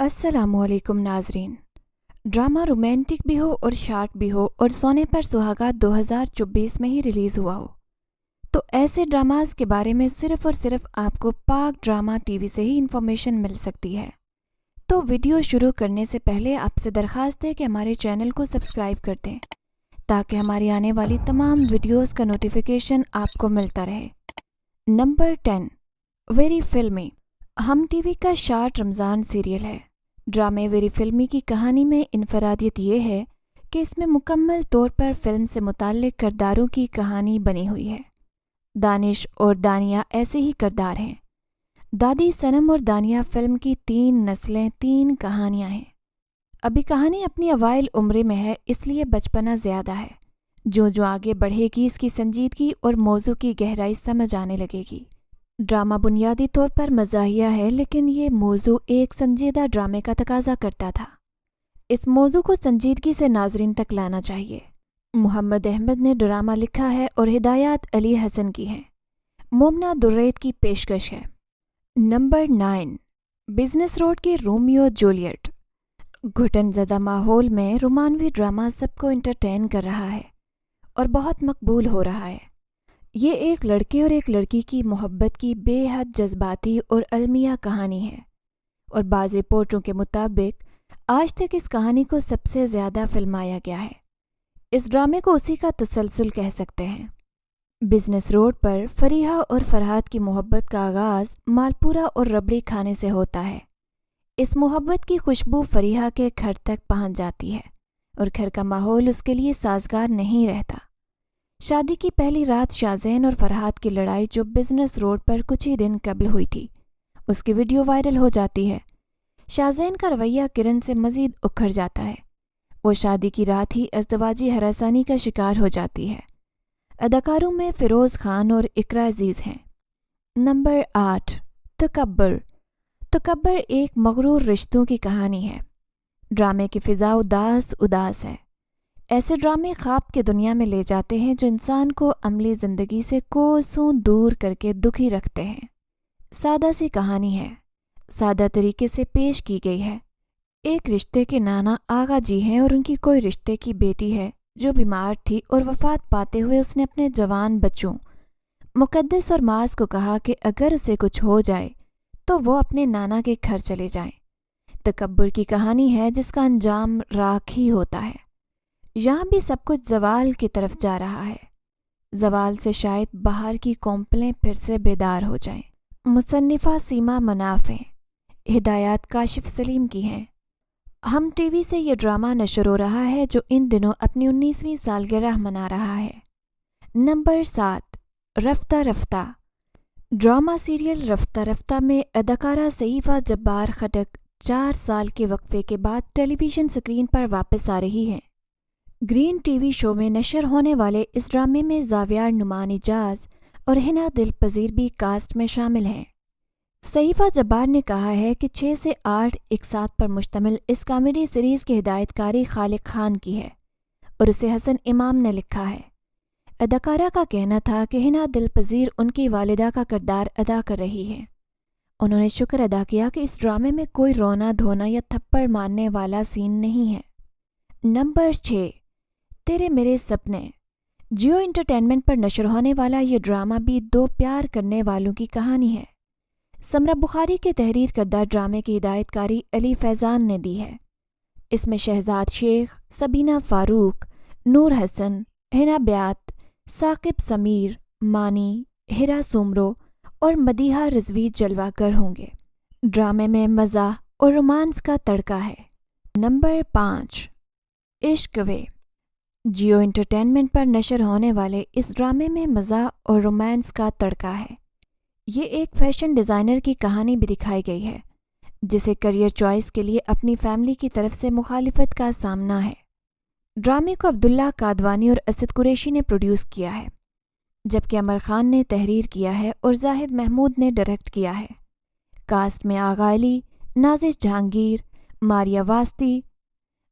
अस्सलाम वालेकुम नाजरीन। ड्रामा रोमांटिक भी हो और शार्ट भी हो और सोने पर सुहागा 2024 में ही रिलीज़ हुआ हो, तो ऐसे ड्रामास के बारे में सिर्फ़ और सिर्फ आपको पाक ड्रामा टीवी से ही इन्फॉर्मेशन मिल सकती है। तो वीडियो शुरू करने से पहले आपसे दरख्वास्त है कि हमारे चैनल को सब्सक्राइब कर दें ताकि हमारी आने वाली तमाम वीडियोस का नोटिफिकेशन आपको मिलता रहे। नंबर 10, वेरी फिल्मी। हम टीवी का शार्ट रमज़ान सीरियल है। ड्रामे वेरी फिल्मी की कहानी में इनफरादियत ये है कि इसमें मुकम्मल तौर पर फिल्म से मुताल्लिक किरदारों की कहानी बनी हुई है। दानिश और दानिया ऐसे ही किरदार हैं। दादी सनम और दानिया फिल्म की 3 नस्लें, 3 कहानियाँ हैं। अभी कहानी अपनी अवाइल उम्र में है, इसलिए बचपना ज़्यादा है। जो जो आगे बढ़ेगी इसकी संजीदगी और मौजू की गहराई समझ आने लगेगी। ड्रामा बुनियादी तौर पर मज़ाहिया है, लेकिन ये मौजू एक संजीदा ड्रामे का तकाजा करता था। इस मौजू को संजीदगी से नाजरीन तक लाना चाहिए। मोहम्मद अहमद ने ड्रामा लिखा है और हिदायत अली हसन की है। मोमना दुर्रैत की पेशकश है। नंबर 9, बिजनेस रोड की रोमियो जूलियट। घुटनज़दा माहौल में रोमानवी ड्रामा सबको इंटरटेन कर रहा है और बहुत मकबूल हो रहा है। ये एक लड़के और एक लड़की की मोहब्बत की बेहद जज्बाती और अलमिया कहानी है और बाज़ रिपोर्टों के मुताबिक आज तक इस कहानी को सबसे ज़्यादा फिल्माया गया है। इस ड्रामे को उसी का तसलसल कह सकते हैं। बिजनेस रोड पर फरीहा और फरहाद की मोहब्बत का आगाज़ मालपुरा और रबड़ी खाने से होता है। इस मोहब्बत की खुशबू फरीहा के घर तक पहुंच जाती है और घर का माहौल उसके लिए साजगार नहीं रहता। शादी की पहली रात शाहज़ैन और फरहाद की लड़ाई जो बिजनेस रोड पर कुछ ही दिन कबल हुई थी, उसकी वीडियो वायरल हो जाती है। शाहज़ैन का रवैया किरण से मज़ीद उखड़ जाता है। वो शादी की रात ही अज़दवाजी हरासानी का शिकार हो जाती है। अदाकारों में फ़िरोज़ खान और इकरा अज़ीज़ हैं। नंबर 8, तकब्बर। तकब्बर एक मगरूर रिश्तों की कहानी है। ड्रामे की फ़िज़ा उदास है। ऐसे ड्रामे ख्वाब के दुनिया में ले जाते हैं जो इंसान को अमली ज़िंदगी से कोसों दूर करके दुखी रखते हैं। सादा सी कहानी है, सादा तरीके से पेश की गई है। एक रिश्ते के नाना आगा जी हैं और उनकी कोई रिश्ते की बेटी है जो बीमार थी और वफ़ात पाते हुए उसने अपने जवान बच्चों मुक़द्दस और मास को कहा कि अगर उसे कुछ हो जाए तो वो अपने नाना के घर चले जाएं। तकब्बुर की कहानी है जिसका अंजाम राख ही होता है। यहाँ भी सब कुछ ज़वाल की तरफ जा रहा है। ज़वाल से शायद बाहर की कौंपलें फिर से बेदार हो जाएं। मुसन्निफ़ा सीमा मनाफ़ हैं। हिदायत काशिफ सलीम की हैं। हम टीवी से ये ड्रामा नशर हो रहा है जो इन दिनों अपनी 19वीं सालगिरह मना रहा है। नंबर 7, रफ्ता रफ्ता। ड्रामा सीरियल रफ्ता रफ्ता में अदाकारा सईफ़ा जब्बार खटक 4 साल के वक्फे के बाद टेलीविज़न स्क्रीन पर वापस आ रही हैं। ग्रीन टीवी शो में नशर होने वाले इस ड्रामे में ज़ावियार नुमान इजाज़ और हिना दिलपज़ीर भी कास्ट में शामिल हैं। सईफ़ा जब्बार ने कहा है कि 6 से 8 इक़सात पर मुश्तमिल इस कॉमेडी सीरीज़ की हिदायतकारी खालिक खान की है और उसे हसन इमाम ने लिखा है। अदाकारा का कहना था कि हिना दिलपज़ीर उनकी वालिदा का किरदार अदा कर रही हैं। उन्होंने शुक्र अदा किया कि इस ड्रामे में कोई रोना धोना या थप्पड़ मारने वाला सीन नहीं है। नंबर 6, तेरे मेरे सपने। जियो एंटरटेनमेंट पर नशर होने वाला ये ड्रामा भी 2 प्यार करने वालों की कहानी है। समरा बुखारी के तहरीर करदा ड्रामे की हिदायतकारी अली फैज़ान ने दी है। इसमें शहजाद शेख, सबीना फ़ारूक, नूर हसन, हिना ब्यात, साकिब समीर, मानी, हिरा सुमरो और मदीहा रिजवी जलवागर होंगे। ड्रामे में मज़ा और रोमांस का तड़का है। नंबर 5, इश्क वे। जियो एंटरटेनमेंट पर नशर होने वाले इस ड्रामे में मज़ा और रोमांस का तड़का है। ये एक फैशन डिज़ाइनर की कहानी भी दिखाई गई है जिसे करियर चॉइस के लिए अपनी फैमिली की तरफ से मुखालिफत का सामना है। ड्रामे को अब्दुल्ला कादवानी और असद कुरैशी ने प्रोड्यूस किया है, जबकि अमर खान ने तहरीर किया है और जाहिद महमूद ने डायरेक्ट किया है। कास्ट में आगा अली, नाजिश जहांगीर, मारिया वास्ती,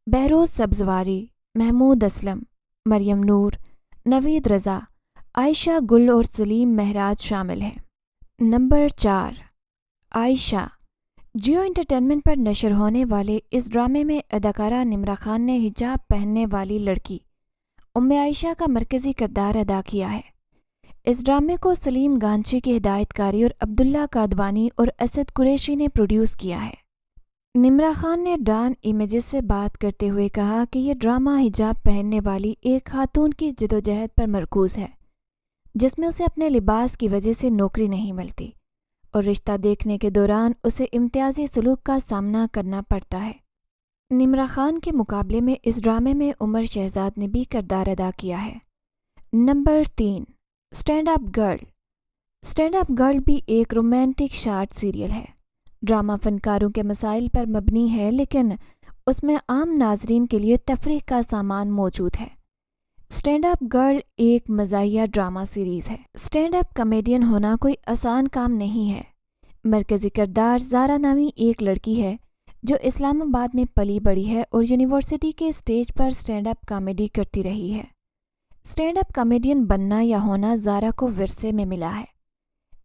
बहरोज़ सब्ज़वारी, महमूद असलम, मरियम नूर, नवीद रज़ा, आयशा गुल और सलीम महराज शामिल हैं। नंबर 4, आयशा। जियो एंटरटेनमेंट पर नशर होने वाले इस ड्रामे में अदाकारा निम्रा खान ने हिजाब पहनने वाली लड़की उम्मे आयशा का मरकज़ी किरदार अदा किया है। इस ड्रामे को सलीम गांची की हिदायतकारी और अब्दुल्ला कादवानी और असद कुरैशी ने प्रोड्यूस किया है। निम्रा खान ने डॉन इमेजेस से बात करते हुए कहा कि यह ड्रामा हिजाब पहनने वाली एक खातून की जदोजहद पर मरकूज़ है, जिसमें उसे अपने लिबास की वजह से नौकरी नहीं मिलती और रिश्ता देखने के दौरान उसे इम्तियाजी सलूक का सामना करना पड़ता है। निम्रा खान के मुकाबले में इस ड्रामे में उमर शहजाद ने भी किरदार अदा किया है। Number 3, stand up girl. Stand up girl भी एक रोमांटिक शार्ट सीरियल है। ड्रामा फनकारों के मसाइल पर मबनी है, लेकिन उसमें आम नाजरीन के लिए तफरीह का सामान मौजूद है। स्टैंड अप गर्ल एक मज़ाहिया ड्रामा सीरीज़ है। स्टैंड अप कॉमेडियन होना कोई आसान काम नहीं है। मरकज़ी किरदार ज़ारा नामी एक लड़की है जो इस्लामाबाद में पली बड़ी है और यूनिवर्सिटी के स्टेज पर स्टैंड अप कॉमेडी करती रही है। स्टैंड अप कॉमेडियन बनना या होना ज़ारा को विरसे में मिला है।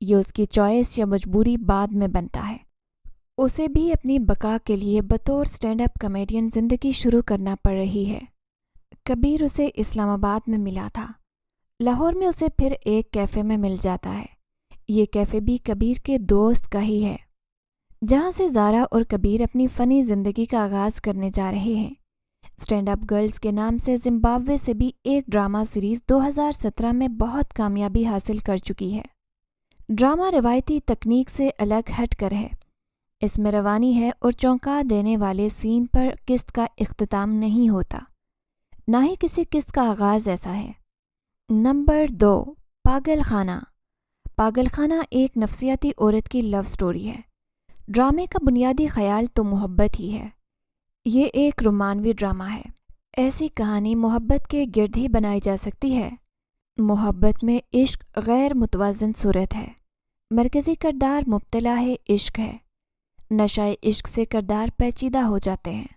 ये उसकी चॉइस या मजबूरी बाद में बनता है। उसे भी अपनी बका के लिए बतौर स्टैंड अप कॉमेडियन ज़िंदगी शुरू करना पड़ रही है। कबीर उसे इस्लामाबाद में मिला था। लाहौर में उसे फिर एक कैफ़े में मिल जाता है। ये कैफ़े भी कबीर के दोस्त का ही है, जहाँ से ज़ारा और कबीर अपनी फ़नी ज़िंदगी का आगाज़ करने जा रहे हैं। स्टैंड अप गर्ल्स के नाम से जिम्बाब्वे से भी एक ड्रामा सीरीज़ 2017 में बहुत कामयाबी हासिल कर चुकी है। ड्रामा रिवायती तकनीक से अलग हट कर है। इसमें रवानी है और चौंका देने वाले सीन पर किस्त का इख्तिताम नहीं होता, ना ही किसी किस्त का आगाज़ ऐसा है। नंबर 2, पागल खाना। पागल खाना एक नफसियाती औरत की लव स्टोरी है। ड्रामे का बुनियादी ख्याल तो मोहब्बत ही है। ये एक रोमानवी ड्रामा है। ऐसी कहानी मोहब्बत के गिर्द ही बनाई जा सकती है। मोहब्बत में इश्क गैर मुतवाज़न सूरत है। मरकज़ी किरदार मुब्तला है, इश्क है। नशाए इश्क से किरदार पेचीदा हो जाते हैं।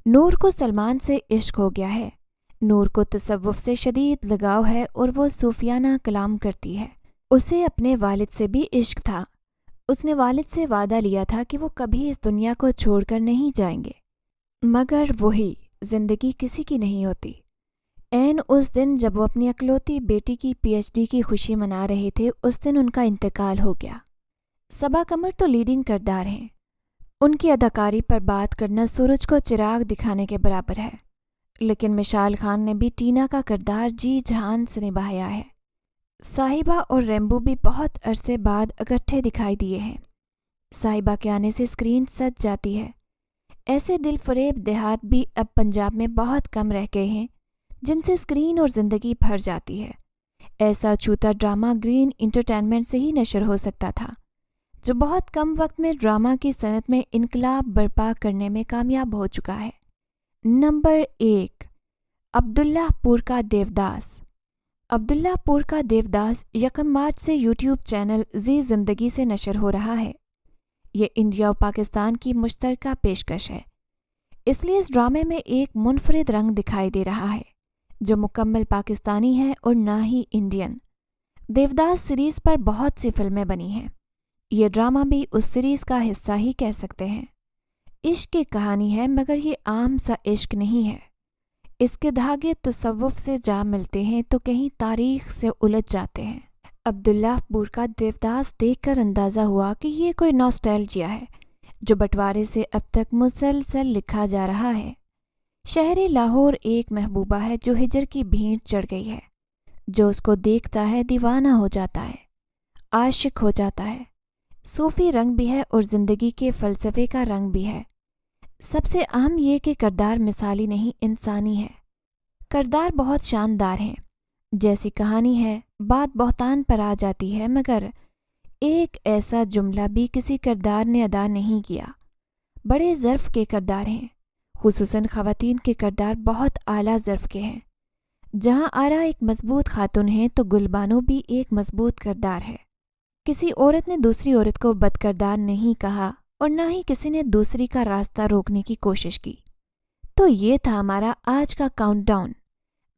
नूर को सलमान से इश्क हो गया है। नूर को तसव्वुफ से शदीद लगाव है और वो सूफियाना कलाम करती है। उसे अपने वालिद से भी इश्क था। उसने वालिद से वादा लिया था कि वो कभी इस दुनिया को छोड़कर नहीं जाएंगे, मगर वही ज़िंदगी किसी की नहीं होती। ऐन उस दिन जब वो अपनी अकलौती बेटी की PhD की खुशी मना रहे थे, उस दिन उनका इंतकाल हो गया। सबा कमर तो लीडिंग किरदार हैं। उनकी अदाकारी पर बात करना सूरज को चिराग दिखाने के बराबर है। लेकिन मिशाल खान ने भी टीना का किरदार जी जान से निभाया है। साहिबा और रेम्बो भी बहुत अरसे बाद इकट्ठे दिखाई दिए हैं। साहिबा के आने से स्क्रीन सज जाती है। ऐसे दिल फरेब देहात भी अब पंजाब में बहुत कम रह गए हैं, जिनसे स्क्रीन और ज़िंदगी भर जाती है। ऐसा छूता ड्रामा ग्रीन एंटरटेनमेंट से ही नशर हो सकता था, जो बहुत कम वक्त में ड्रामा की सनत में इनकलाब बर्पा करने में कामयाब हो चुका है। नंबर 1, अब्दुल्लाहपुर का देवदास। अब्दुल्लाहपुर का देवदास 1 मार्च से यूट्यूब चैनल जी ज़िंदगी से नशर हो रहा है। ये इंडिया और पाकिस्तान की मुश्तरका पेशकश है, इसलिए इस ड्रामे में एक मुनफरिद रंग दिखाई दे रहा है, जो मुकम्मल पाकिस्तानी है और ना ही इंडियन। देवदास सीरीज़ पर बहुत सी फिल्में बनी हैं। ये ड्रामा भी उस सीरीज़ का हिस्सा ही कह सकते हैं। इश्क की कहानी है, मगर ये आम सा इश्क नहीं है। इसके धागे तसव्वुफ से जा मिलते हैं तो कहीं तारीख से उलझ जाते हैं। अब्दुल्लाहपुर का देवदास देखकर अंदाज़ा हुआ कि ये कोई नॉस्टैल्जिया है, जो बंटवारे से अब तक मुसलसल लिखा जा रहा है। शहर लाहौर एक महबूबा है जो हिजर की भीड़ चढ़ गई है। जो उसको देखता है दीवाना हो जाता है, आशिक हो जाता है। सूफी रंग भी है और ज़िंदगी के फ़लसफ़े का रंग भी है। सबसे अहम ये कि किरदार मिसाली नहीं, इंसानी है। किरदार बहुत शानदार हैं। जैसी कहानी है, बात बहुतान पर आ जाती है, मगर एक ऐसा जुमला भी किसी किरदार ने अदा नहीं किया। बड़े ज़र्फ़ के किरदार हैं, खुसूसन ख़वातीन के किरदार बहुत आला ज़र्फ़ के हैं। जहाँ आरा एक मज़बूत खातून है तो गुलबानो भी एक मज़बूत किरदार है। किसी औरत ने दूसरी औरत को बदकिरदार नहीं कहा और ना ही किसी ने दूसरी का रास्ता रोकने की कोशिश की। तो ये था हमारा आज का काउंटडाउन।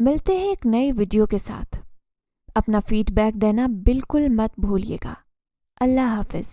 मिलते हैं एक नए वीडियो के साथ। अपना फीडबैक देना बिल्कुल मत भूलिएगा। अल्लाह हाफ़िज़।